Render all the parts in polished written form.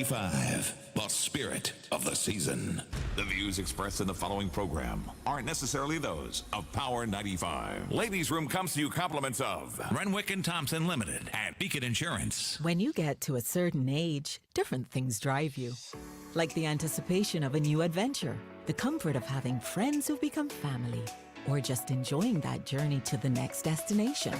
95, the spirit of the season. The views expressed in the following program aren't necessarily those of Power 95. Ladies' Room comes to you compliments of Renwick and Thompson Limited and Beacon Insurance. When you get to a certain age, different things drive you. Like the anticipation of a new adventure, the comfort of having friends who become family, or just enjoying that journey to the next destination.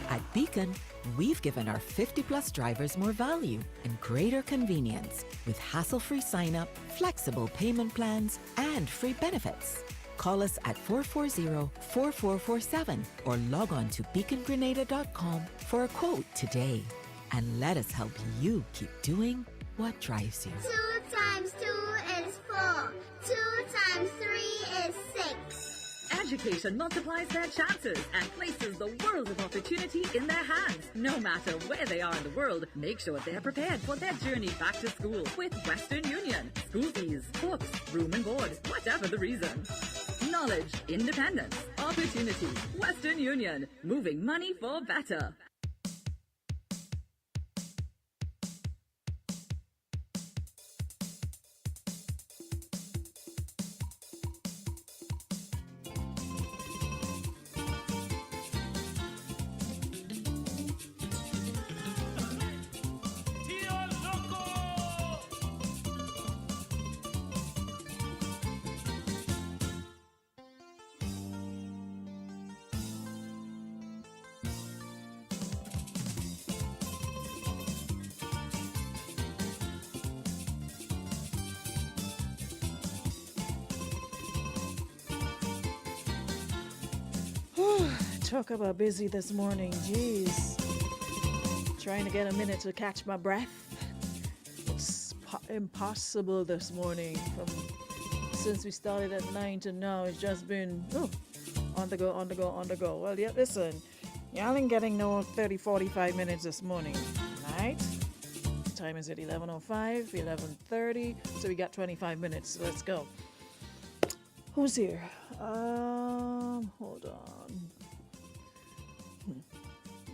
At Beacon, we've given our 50-plus drivers more value and greater convenience with hassle-free sign-up, flexible payment plans, and free benefits. Call us at 440-4447 or log on to beacongrenada.com for a quote today. And let us help you keep doing what drives you. 2 times 2 is 4. 2 times 3 is 6. Education multiplies their chances and places the world of opportunity in their hands. No matter where they are in the world, make sure they're prepared for their journey back to school with Western Union. School fees, books, room and board, whatever the reason. Knowledge, independence, opportunity. Western Union, moving money for better. Talk about busy this morning, jeez. Trying to get a minute to catch my breath. It's impossible this morning. Since we started at 9 to now, it's just been on the go. Well, yeah, listen, y'all ain't getting no 30, 45 minutes this morning, right? Time is at 11:05, 11:30, so we got 25 minutes. Let's go. Who's here? Hold on.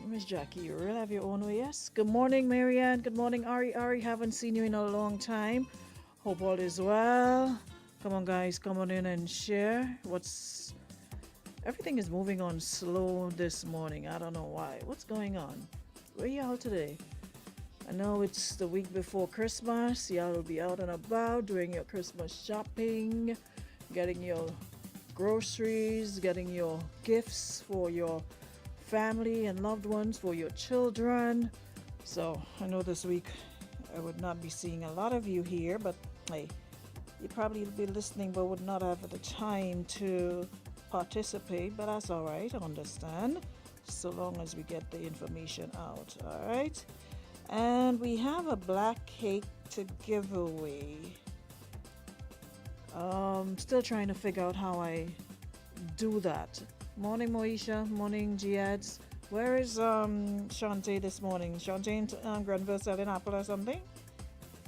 Miss Jackie, you really have your own way, yes? Good morning, Marianne. Good morning, Ari. Ari, haven't seen you in a long time. Hope all is well. Come on, guys, come on in and share. Everything is moving on slow this morning. I don't know why. What's going on? Where y'all today? I know it's the week before Christmas. Y'all will be out and about doing your Christmas shopping, getting your groceries, getting your gifts for your family and loved ones, for your children. So I know this week I would not be seeing a lot of you here, but hey, you probably be listening but would not have the time to participate, but that's all right. I understand, so long as we get the information out. All right, and we have a black cake to give away. Still trying to figure out how I do that. Morning, Moesha. Morning, Giads. Where is Shantae this morning? Shantae in Grenville selling apple or something?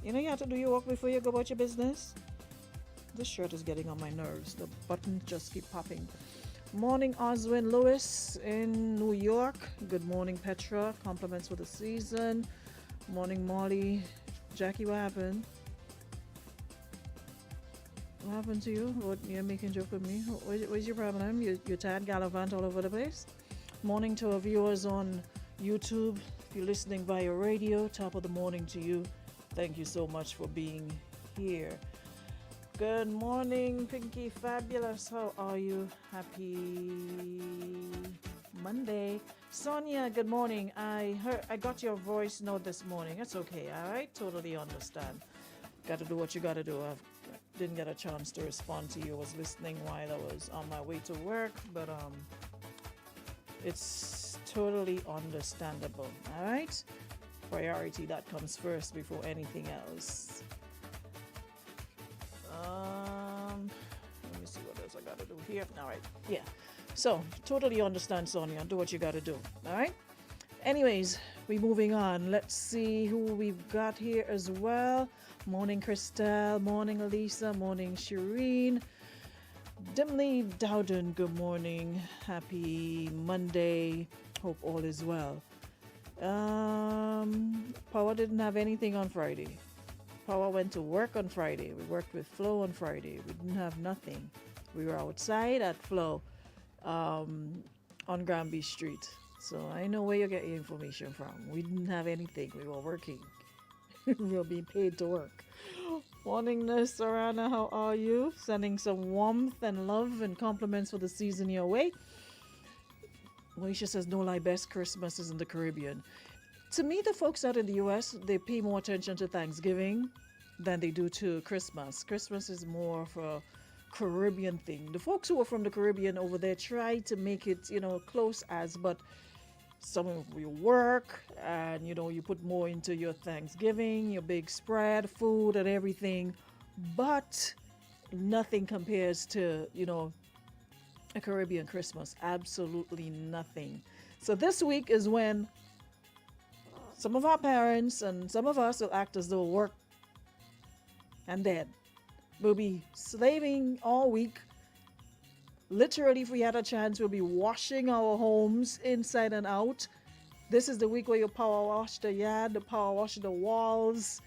You know you have to do your work before you go about your business. This shirt is getting on my nerves. The buttons just keep popping. Morning, Oswin Lewis in New York. Good morning, Petra. Compliments for the season. Morning, Molly. Jackie, what happened? What happened to you? What, you're making a joke with me? What's your problem? You're tired, gallivant all over the place? Morning to our viewers on YouTube. If you're listening via radio, top of the morning to you. Thank you so much for being here. Good morning, Pinky Fabulous. How are you? Happy Monday. Sonia, good morning. I got your voice note this morning. It's okay, all right? Totally understand. Got to do what you got to do. I didn't get a chance to respond to you. I was listening while I was on my way to work, but it's totally understandable. All right, priority, that comes first before anything else. Let me see what else I got to do here. All right, yeah. So totally understand, Sonia. Do what you got to do. All right. Anyways, we're moving on. Let's see who we've got here as well. Morning, Christelle. Morning, Elisa. Morning, Shireen. Dimly Dowden, good morning. Happy Monday. Hope all is well. Power didn't have anything on Friday. Power went to work on Friday. We worked with Flo on Friday. We didn't have nothing. We were outside at Flo on Granby Street. So I know where you get your information from. We didn't have anything. We were working. We were being paid to work. Morning, Nurse Sarana. How are you? Sending some warmth and love and compliments for the season your way. Moesha says, no lie, best Christmas is in the Caribbean. To me, the folks out in the U.S., they pay more attention to Thanksgiving than they do to Christmas. Christmas is more of a Caribbean thing. The folks who are from the Caribbean over there try to make it, close as, but some of you work and, you put more into your Thanksgiving, your big spread, food and everything, but nothing compares to, a Caribbean Christmas. Absolutely nothing. So this week is when some of our parents and some of us will act as though work and dead. We'll be slaving all week. Literally, if we had a chance, we'll be washing our homes inside and out. This is the week where you power wash the yard, the power wash the walls.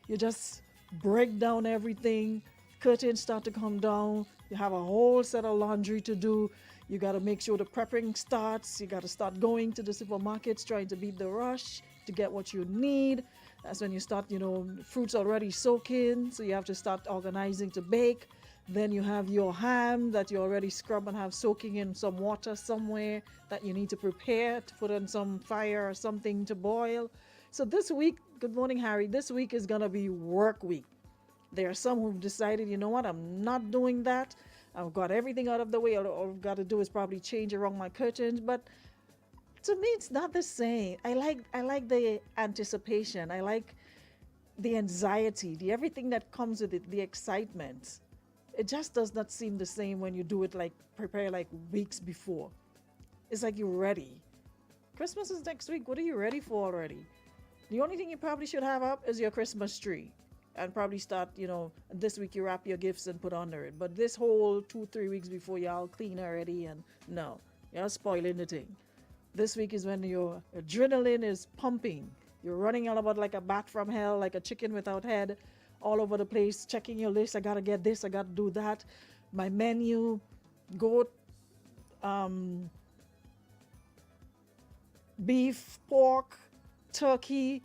You just break down everything. Curtains start to come down. You have a whole set of laundry to do. You got to make sure the prepping starts. You got to start going to the supermarkets, trying to beat the rush to get what you need. That's when you start, fruits already soaking, so you have to start organizing to bake. Then you have your ham that you already scrub and have soaking in some water somewhere that you need to prepare to put on some fire or something to boil. So this week, good morning, Harry, this week is going to be work week. There are some who've decided, you know what, I'm not doing that. I've got everything out of the way. All I've got to do is probably change around my curtains. But to me, it's not the same. I like the anticipation. I like the anxiety, the everything that comes with it, the excitement. It just does not seem the same when you do it prepare weeks before. It's like you're ready. Christmas is next week. What are you ready for already? The only thing you probably should have up is your Christmas tree. And probably start, this week you wrap your gifts and put under it. But this whole 2-3 weeks before, y'all clean already, and no, y'all spoiling the thing. This week is when your adrenaline is pumping. You're running all about like a bat from hell, like a chicken without head, all over the place, checking your list. I gotta get this, I gotta do that. My menu, goat, beef, pork, turkey,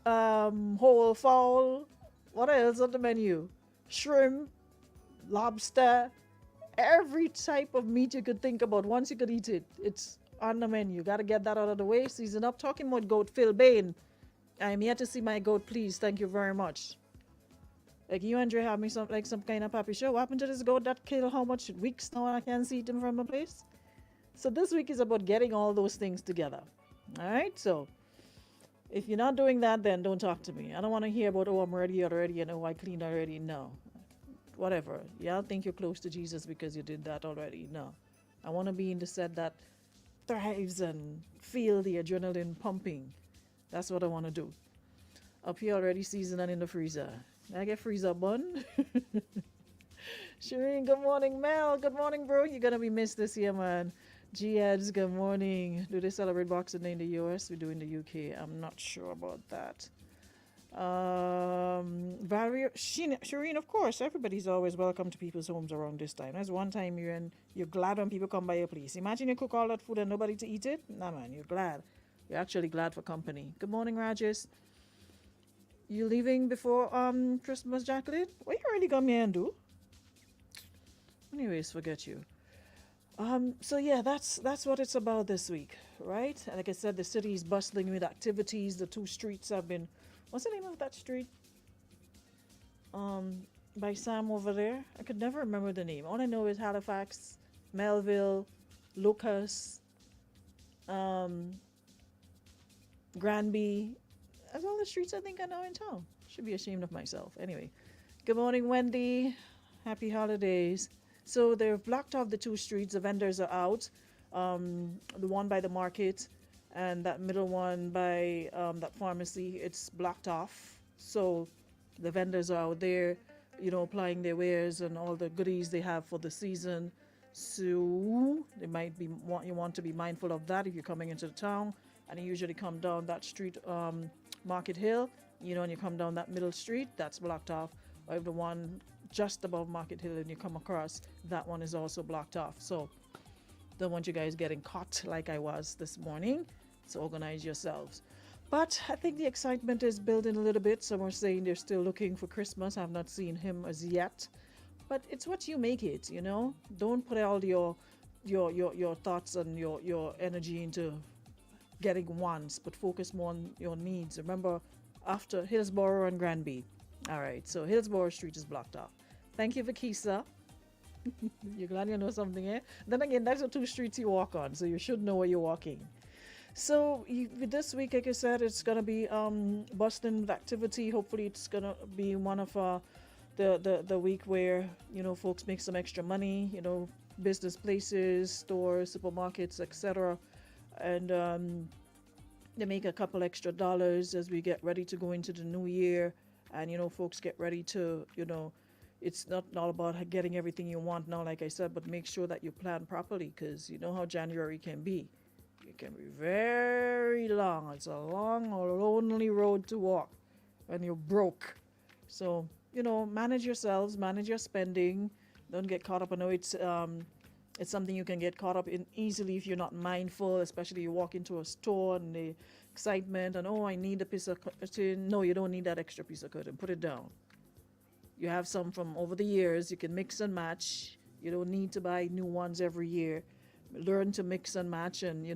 whole fowl. What else on the menu? Shrimp, lobster, every type of meat you could think about. Once you could eat it, it's on the menu. Got to get that out of the way. Season up. Talking about goat, Phil Bain. I'm here to see my goat, please. Thank you very much. Like you, Andre, have me some kind of happy show. What happened to this goat that killed how much weeks now and I can't see him from the place? So this week is about getting all those things together. All right, so if you're not doing that, then don't talk to me. I don't want to hear about, oh, I'm ready already and oh, I cleaned already. No. Whatever. Y'all think you're close to Jesus because you did that already. No. I want to be in the set that thrives and feel the adrenaline pumping. That's what I want to do. Up here already seasoned and in the freezer. I get freezer bun. Shireen, good morning. Mel, good morning, bro. You're going to be missed this year, man. G-Ads, good morning. Do they celebrate Boxing Day in the US? We do in the UK. I'm not sure about that. Valerie, Shireen, of course, everybody's always welcome to people's homes around this time. There's one time you're glad when people come by your place. Imagine you cook all that food and nobody to eat it. Nah, man, you're glad. You're actually glad for company. Good morning, Rajesh. You leaving before Christmas, Jacqueline? What you really got me and do? Anyways, forget you. So yeah, that's what it's about this week, right? And like I said, the city is bustling with activities. The 2 streets have been, what's the name of that street? By Sam over there. I could never remember the name. All I know is Halifax, Melville, Lucas, Granby. That's all the streets I think I know in town. Should be ashamed of myself. Anyway, good morning, Wendy. Happy holidays. So they've blocked off the 2 streets. The vendors are out. The one by the market and that middle one by that pharmacy, it's blocked off. So the vendors are out there, applying their wares and all the goodies they have for the season. So they might be you want to be mindful of that if you're coming into the town. and you usually come down that street, Market Hill, and you come down that middle street, that's blocked off. Or the one just above Market Hill and you come across, that one is also blocked off. So don't want you guys getting caught like I was this morning. So organize yourselves. But I think the excitement is building a little bit. Some are saying they're still looking for Christmas. I've not seen him as yet. But it's what you make it, Don't put all your thoughts and your energy into getting wants, but focus more on your needs. Remember, after Hillsborough and Granby. All right, so Hillsborough Street is blocked off. Thank you, Vakisa. You're glad you know something, eh? Then again, that's the two streets you walk on, so you should know where you're walking. So this week, like I said, it's gonna be bustling with activity. Hopefully, it's gonna be one of the week where folks make some extra money. Business places, stores, supermarkets, etc., and they make a couple extra dollars as we get ready to go into the new year. And folks get ready to it's not all about getting everything you want now, like I said, but make sure that you plan properly, because you know how January can be. It can be very long. It's a long, lonely road to walk when you're broke. So, manage yourselves, manage your spending. Don't get caught up. I know it's something you can get caught up in easily if you're not mindful, especially you walk into a store and the excitement and, I need a piece of curtain. No, you don't need that extra piece of curtain. Put it down. You have some from over the years. You can mix and match. You don't need to buy new ones every year. Learn to mix and match and,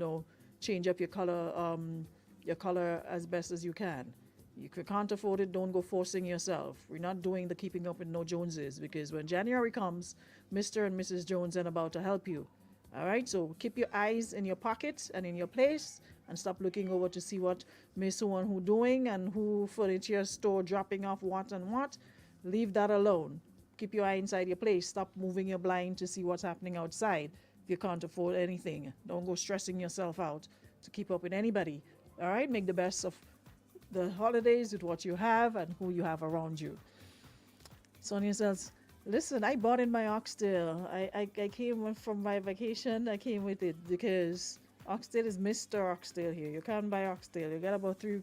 change up your color as best as you can. If you can't afford it, don't go forcing yourself. We're not doing the keeping up with no Joneses, because when January comes, Mr. and Mrs. Jones ain't about to help you. All right, so keep your eyes in your pockets and in your place, and stop looking over to see what Miss Who and who doing and who furniture store dropping off what and what. Leave that alone. Keep your eye inside your place. Stop moving your blind to see what's happening outside if you can't afford anything. Don't go stressing yourself out to keep up with anybody. All right, make the best of the holidays with what you have and who you have around you. Sonia says, listen, I bought in my oxtail. I came from my vacation. I came with it because oxtail is Mr. Oxtail here. You can't buy oxtail. You get about 3-4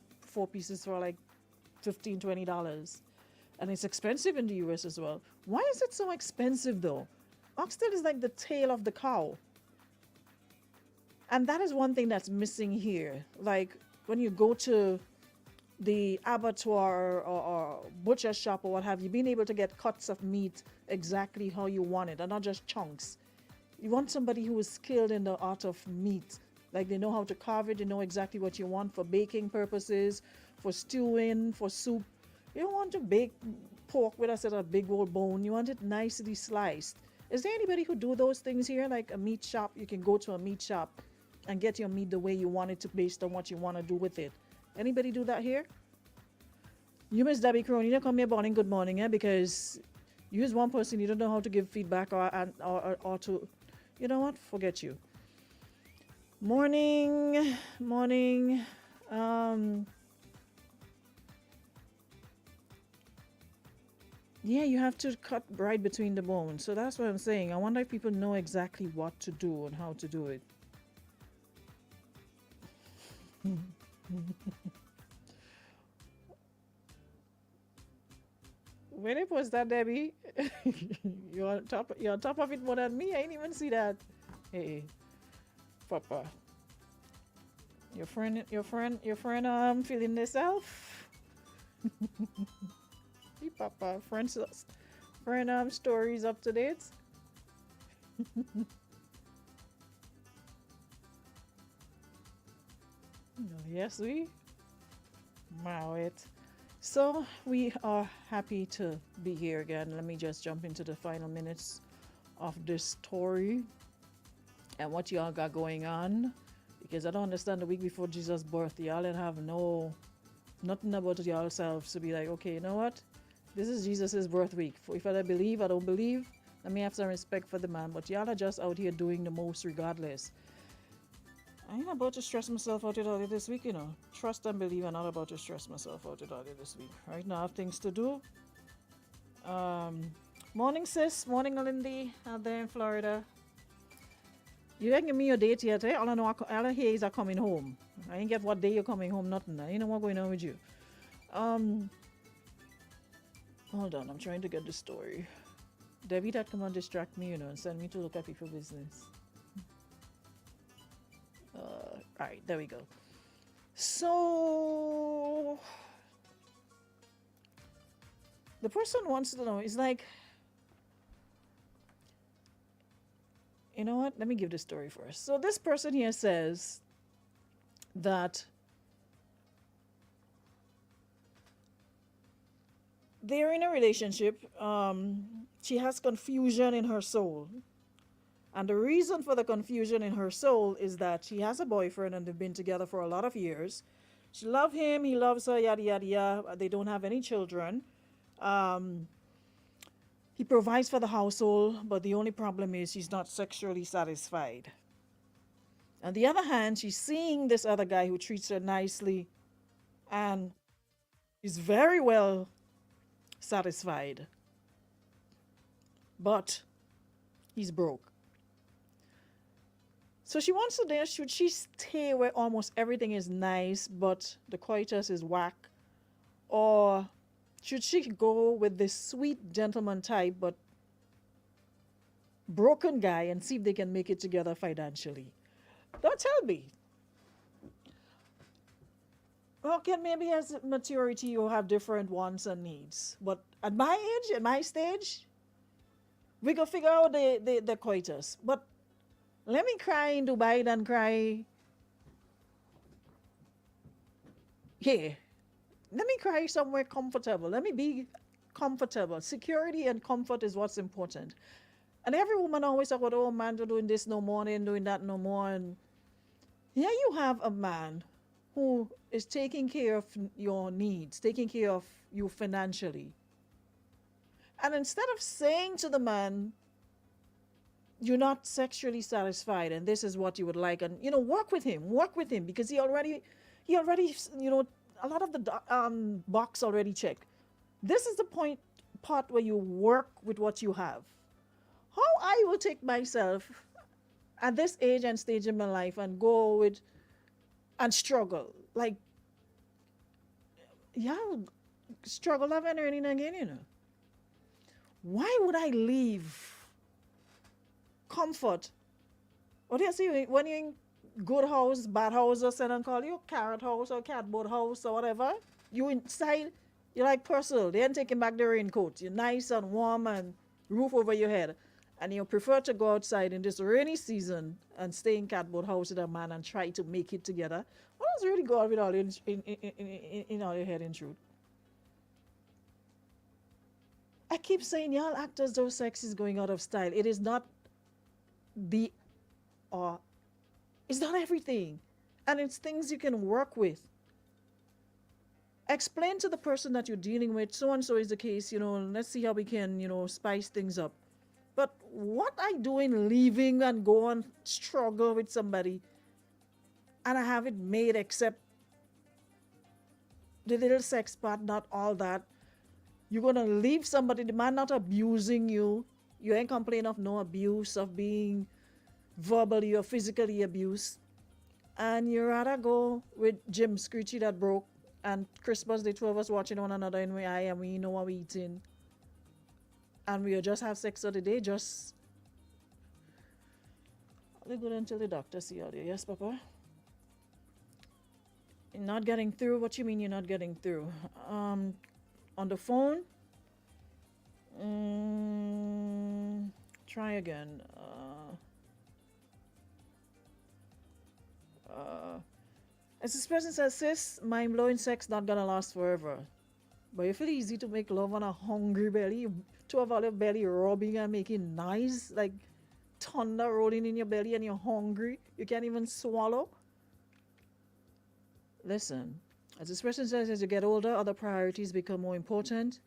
pieces for like $15-$20. And it's expensive in the US as well. Why is it so expensive though? Oxtail is like the tail of the cow. And that is one thing that's missing here. Like when you go to the abattoir or butcher shop or what have you, being able to get cuts of meat exactly how you want it and not just chunks. You want somebody who is skilled in the art of meat. Like they know how to carve it, they know exactly what you want for baking purposes, for stewing, for soup. You don't want to bake pork with a big old bone. You want it nicely sliced. Is there anybody who do those things here? Like a meat shop, you can go to a meat shop and get your meat the way you want it to based on what you want to do with it. Anybody do that here? You, Miss Debbie Crone, you don't come here morning, good morning, because you is one person, you don't know how to give feedback or to, you know what, forget you. Morning. Yeah, you have to cut right between the bones. So that's what I'm saying. I wonder if people know exactly what to do and how to do it. When it was that, Debbie? You're on top of it more than me. I didn't even see that. Hey, Papa. Your friend feeling herself? Hey, Papa. Friend stories up to date. Yes, we. Wow, it. So we are happy to be here again. Let me just jump into the final minutes of this story and what y'all got going on, because I don't understand the week before Jesus' birth, y'all didn't have nothing about it yourselves to be like, okay, you know what? This is Jesus' birth week. If I believe, I don't believe. Let me have some respect for the man. But y'all are just out here doing the most regardless. I ain't about to stress myself out all this week, Trust and believe. I'm not about to stress myself out all this week. Right now I have things to do. Morning, sis. Morning, Lindy, out there in Florida. You ain't give me your date yet, eh? All I know, all I hear is I'm coming home. I ain't get what day you're coming home, nothing. I ain't know what's going on with you. Hold on, I'm trying to get the story. Debbie that come and distract me, and send me to look at people business. Alright, there we go. So the person wants to know, it's like, you know what? Let me give the story first. So this person here says that they're in a relationship. She has confusion in her soul. And the reason for the confusion in her soul is that she has a boyfriend and they've been together for a lot of years. She loves him, he loves her, yada, yada, yada. They don't have any children. He provides for the household, but the only problem is she's not sexually satisfied. On the other hand, she's seeing this other guy who treats her nicely and is very well satisfied. But he's broke. So she wants to know, should she stay where almost everything is nice, but the coitus is whack? Or should she go with this sweet gentleman type, but broken guy and see if they can make it together financially? Don't tell me. Okay, maybe as maturity you have different wants and needs. But at my age, at my stage, we can figure out the coitus. But let me cry in Dubai than cry here. Let me cry somewhere comfortable. Let me be comfortable. Security and comfort is what's important. And every woman always talk about, oh, man, you're doing this no more, and doing that no more. And here you have a man who is taking care of your needs, taking care of you financially. And instead of saying to the man, you're not sexually satisfied and this is what you would like, and work with him because he already a lot of the box already checked. This is the part where you work with what you have. How I will take myself at this age and stage in my life and go with and struggle, like, yeah, struggle of earning again, Why would I leave comfort? What do you see when you're in good house, bad house, or send and call you carrot house or cardboard house or whatever? You inside, you're like Purcell. They ain't taking back the raincoat. You're nice and warm and roof over your head. And you prefer to go outside in this rainy season and stay in cardboard house with a man and try to make it together. What does really go on with all in all your head, in truth? I keep saying, y'all act as though sex is going out of style. It is not it's not everything. And it's things you can work with. Explain to the person that you're dealing with, so and so is the case, let's see how we can, spice things up. But what I doing leaving and go and struggle with somebody and I have it made except the little sex part, not all that. You're going to leave somebody, the man not abusing you. You ain't complain of no abuse, of being verbally or physically abused. And you rather go with Jim Screechy that broke and Christmas, the two of us watching one another in my eye and we know what we eating. And we'll just have sex of the day, just I'll go until the doctor see all you. Yes, Papa? You're not getting through? What you mean you're not getting through? On the phone? Try again. As this person says, sis, mind-blowing sex not gonna last forever. But you feel easy to make love on a hungry belly. Two of all your belly rubbing and making noise, like thunder rolling in your belly and you're hungry. You can't even swallow. Listen, as this person says, as you get older, other priorities become more important.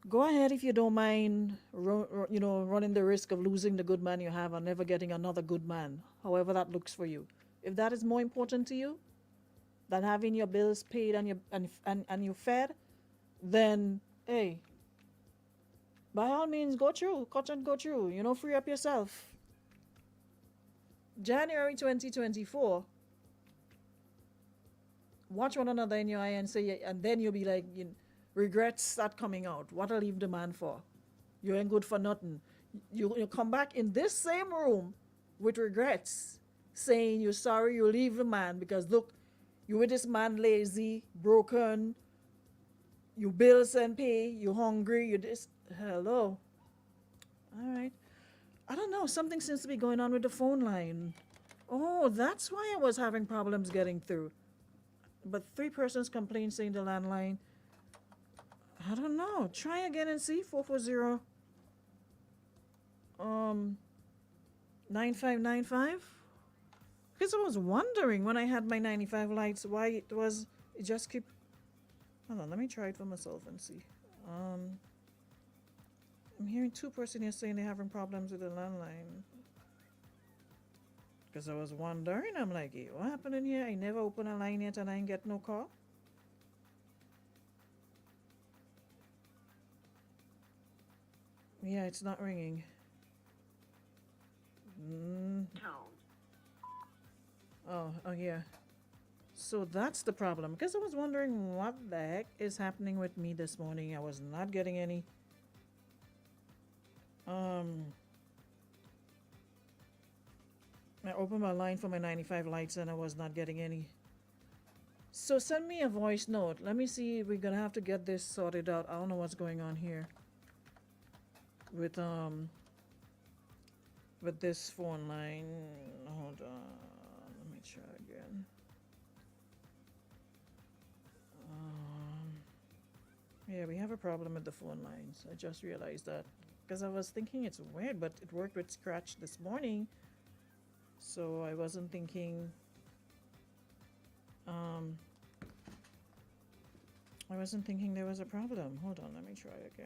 Go ahead if you don't mind, running the risk of losing the good man you have and never getting another good man, however that looks for you. If that is more important to you than having your bills paid and you fed, then hey, by all means go through, cut and go through. Free up yourself. January 2024. Watch one another in your eye and say, and then you'll be like, regrets start coming out. What I leave the man for? You ain't good for nothing. You come back in this same room with regrets, saying you're sorry you leave the man because look, you with this man lazy, broken, you bills and pay, you hungry, you this. Hello. All right. I don't know. Something seems to be going on with the phone line. Oh, that's why I was having problems getting through. But 3 persons complained saying the landline. I don't know. Try again and see. 440 9595. Because I was wondering when I had my 95 lights why it just keep. Hold on, let me try it for myself and see. I'm hearing 2 persons here saying they're having problems with the landline. Because I was wondering, I'm like, hey, what happened in here? I never opened a line yet and I ain't get no call. Yeah, it's not ringing. Oh, yeah. So that's the problem. Because I was wondering what the heck is happening with me this morning. I was not getting any. I opened my line for my 95 lights and I was not getting any. So send me a voice note. Let me see. We're gonna have to get this sorted out. I don't know what's going on here with this phone line. Hold on. Let me try again. Yeah, we have a problem with the phone lines. I just realized that because I was thinking it's weird, but it worked with Scratch this morning. So I wasn't thinking there was a problem. Hold on, let me try again.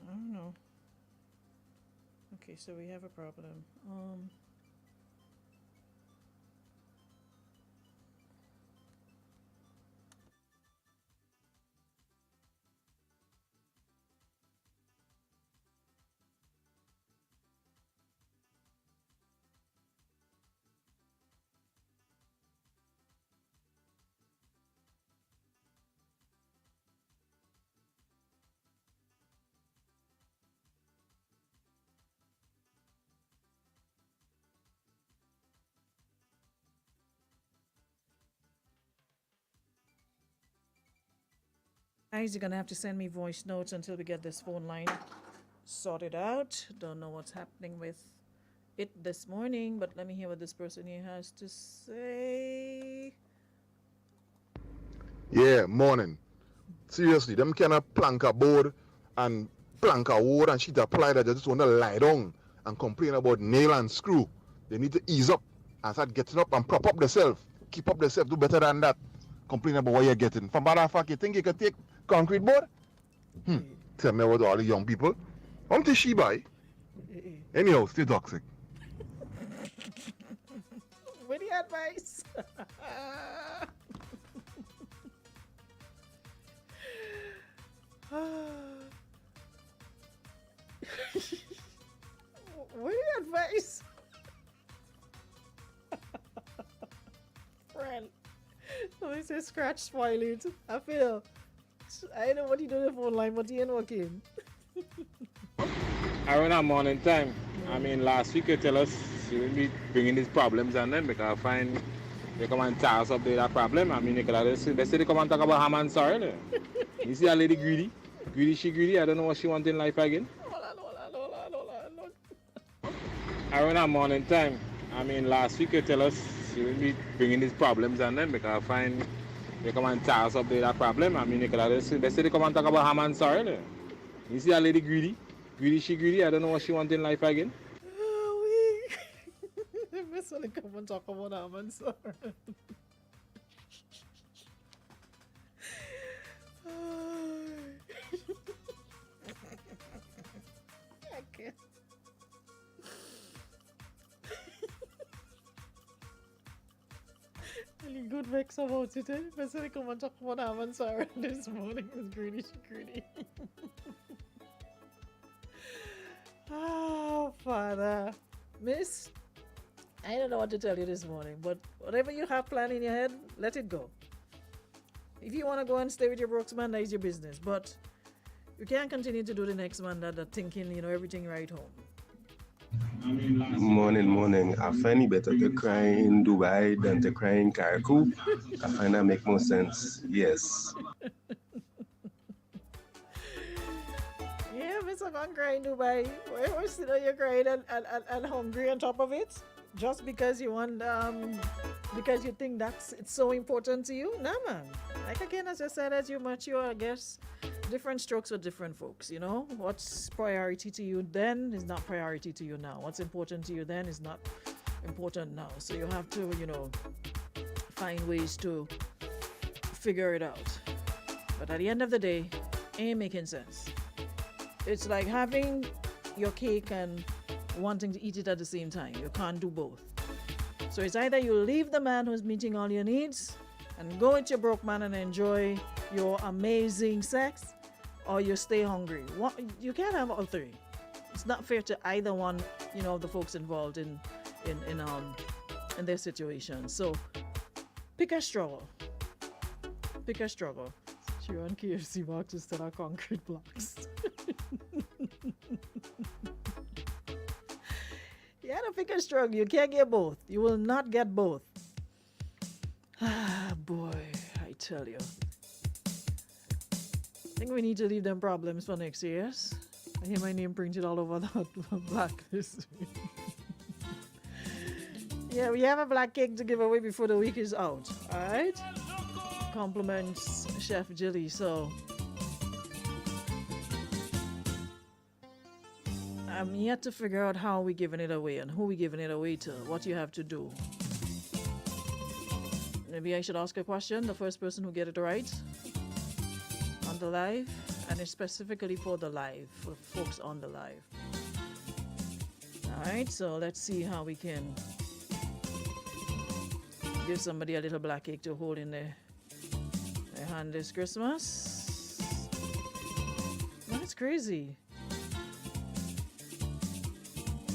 I don't know. Okay, so we have a problem. Guys, you're gonna have to send me voice notes until we get this phone line sorted out. Don't know what's happening with it this morning, but let me hear what this person here has to say. Yeah, morning. Seriously, them kind of plank a board and plank a wood and sheet of ply that they just want to lie down and complain about nail and screw. They need to ease up and start getting up and prop up themselves. Keep up themselves, do better than that. Complain about what you're getting. From bad fact, you think you can take concrete board? Tell me about all the young people. I'm to she buy. Anyhow, stay toxic. What do you advise? What do you advise? Friend. Somebody says scratch spoil it. I feel. I know what you do on the phone line, but he ain't working. Around our morning time. I mean, last week you tell us you will be bringing these problems and then because I find they come and tell us up there that problem. I mean, they say they come and talk about ham and sorry. There. You see that lady greedy? She greedy. I don't know what she wants in life again. Hold on. Around our morning time. I mean, last week you tell us you will be bringing these problems and then because I find they come and tell us up there that problem. I mean, they say they come and talk about ham and sorry. There. You see that lady greedy? She greedy. I don't know what she wants in life again. Miss only come and talk about ham and sorry. I can't. good vex about it, eh? But so they come and talk about Ham and Sarah this morning. It was greedy. Oh, Father. Miss, I don't know what to tell you this morning, but whatever you have planned in your head, let it go. If you want to go and stay with your Brooks man, that is your business. But you can't continue to do the next man that thinking, everything right home. Morning. I find it better to cry in Dubai than to cry in Karakou. I find that make more sense. Yes. Yeah, Mr. Gone crying in Dubai. Where still you're crying and hungry on top of it? Just because you want, because you think it's so important to you? Nah, man. Like again, as I said, as you mature, I guess, different strokes for different folks, What's priority to you then is not priority to you now. What's important to you then is not important now. So you have to, find ways to figure it out. But at the end of the day, ain't making sense. It's like having your cake and wanting to eat it at the same time. You can't do both. So it's either you leave the man who's meeting all your needs and go with your broke man and enjoy your amazing sex, or you stay hungry. You can't have all three. It's not fair to either one, of the folks involved in their situation. So pick a struggle. She on KFC box instead of concrete blocks. You gotta pick a struggle. You can't get both. You will not get both. Ah, boy, I tell you. I think we need to leave them problems for next year. Yes? I hear my name printed all over that blacklist. Yeah, we have a black cake to give away before the week is out. Alright? Compliments Chef Jilly. So I'm yet to figure out how we're giving it away and who we're giving it away to, what you have to do. Maybe I should ask a question. The first person who get it right on the live, and it's specifically for the live, for folks on the live. Alright, so let's see how we can give somebody a little black cake to hold in their hand this Christmas. That's crazy.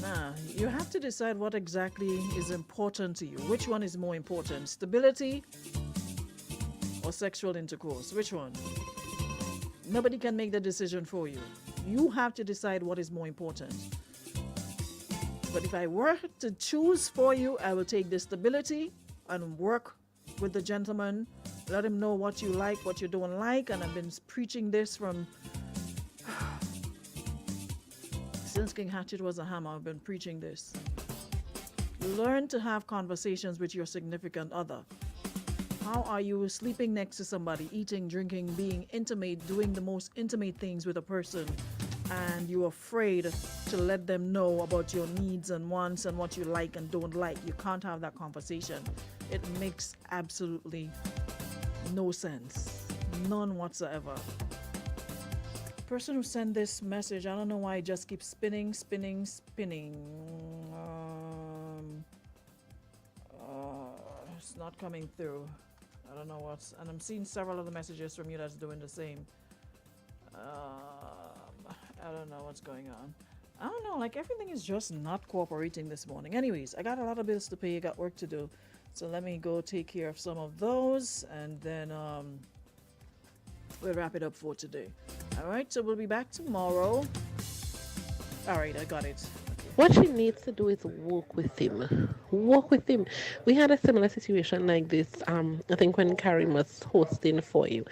Nah, you have to decide what exactly is important to you. Which one is more important? Stability or sexual intercourse? Which one? Nobody can make the decision for you. You have to decide what is more important. But if I were to choose for you, I will take the stability and work with the gentleman. Let him know what you like, what you don't like. And I've been preaching this from since King Hatchet was a hammer. I've been preaching this. Learn to have conversations with your significant other. How are you sleeping next to somebody, eating, drinking, being intimate, doing the most intimate things with a person, and you're afraid to let them know about your needs and wants and what you like and don't like? You can't have that conversation. It makes absolutely no sense. None whatsoever. Person who sent this message, I don't know why it just keeps spinning. It's not coming through. I don't know and I'm seeing several other messages from you that's doing the same. I don't know what's going on. I don't know, like everything is just not cooperating this morning. Anyways, I got a lot of bills to pay, got work to do. So let me go take care of some of those, and then we'll wrap it up for today. All right, so we'll be back tomorrow. All right, I got it. What she needs to do is walk with him. Walk with him. We had a similar situation like this, I think when Karim was hosting for you.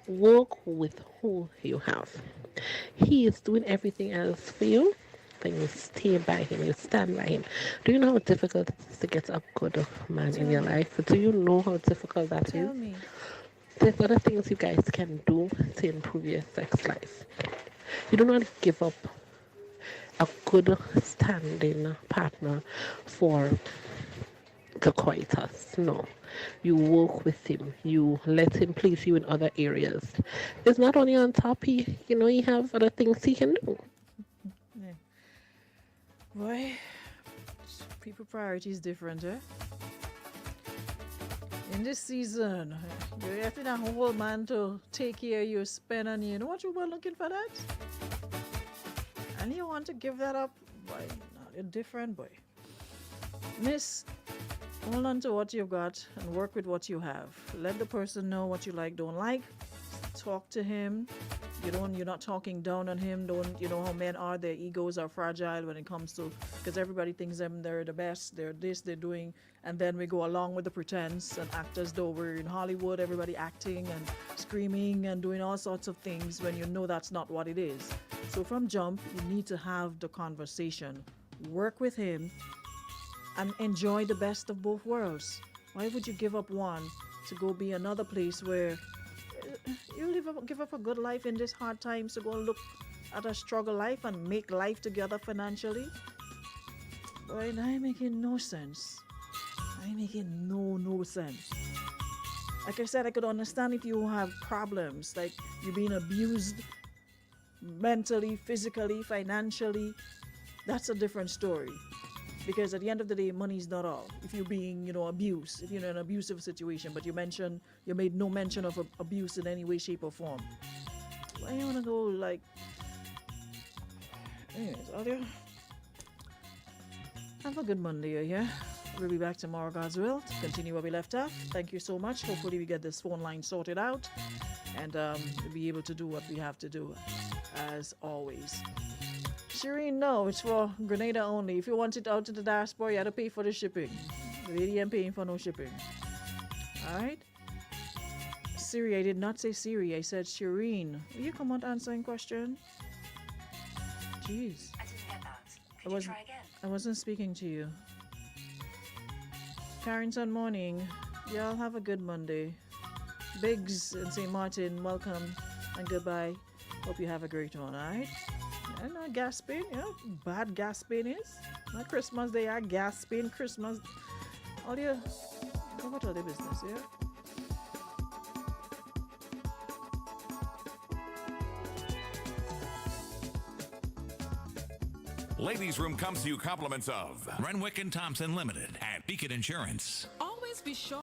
Walk with who you have. He is doing everything else for you. Then you stay by him, you stand by him. Do you know how difficult it is to get a good man in your life? Do you know how difficult that is? Tell me. There's other things you guys can do to improve your sex life. You do not give up a good standing partner for the coitus. No. You work with him. You let him please you in other areas. It's not only on top. He have other things he can do. Yeah. Boy, people priorities different, eh? In this season, you're getting a whole man to take care of you, spend on you. You know what you were looking for that? And you want to give that up? Boy, not a different boy. Miss, hold on to what you've got and work with what you have. Let the person know what you like, don't like. Talk to him. You're not talking down on him. You know how men are, their egos are fragile when it comes to, because everybody thinks they're the best, they're this, they're doing, and then we go along with the pretense and act as though we're in Hollywood, everybody acting and screaming and doing all sorts of things when you know that's not what it is. So from jump, you need to have the conversation, work with him, and enjoy the best of both worlds. Why would you give up one to go be another place where you give up a good life in this hard times to go and look at a struggle life and make life together financially? Boy, that ain't making no sense. That ain't making no sense. Like I said, I could understand if you have problems, like you're being abused mentally, physically, financially. That's a different story. Because at the end of the day, money's not all. If you're being, abused, if you're in an abusive situation, but you made no mention of abuse in any way, shape, or form. Why you wanna go like? Anyways, Adia, have a good Monday, yeah. We'll be back tomorrow, God's will, to continue where we left off. Thank you so much. Hopefully, we get this phone line sorted out, and we'll be able to do what we have to do, as always. Shireen, no, it's for Grenada only. If you want it out to the diaspora, you have to pay for the shipping. The lady ain't paying for no shipping. Alright? Siri, I did not say Siri, I said Shireen. Will you come on answering question? Jeez. I didn't get that. Could you try again? I wasn't speaking to you. Carrington morning. Y'all have a good Monday. Biggs and St. Martin, welcome and goodbye. Hope you have a great one, alright? And not gasping, bad gasping is. Not Christmas, they are gasping. Christmas, all your, go about all the business, yeah? Ladies' Room comes to you compliments of Renwick and Thompson Limited at Beacon Insurance. Always be sure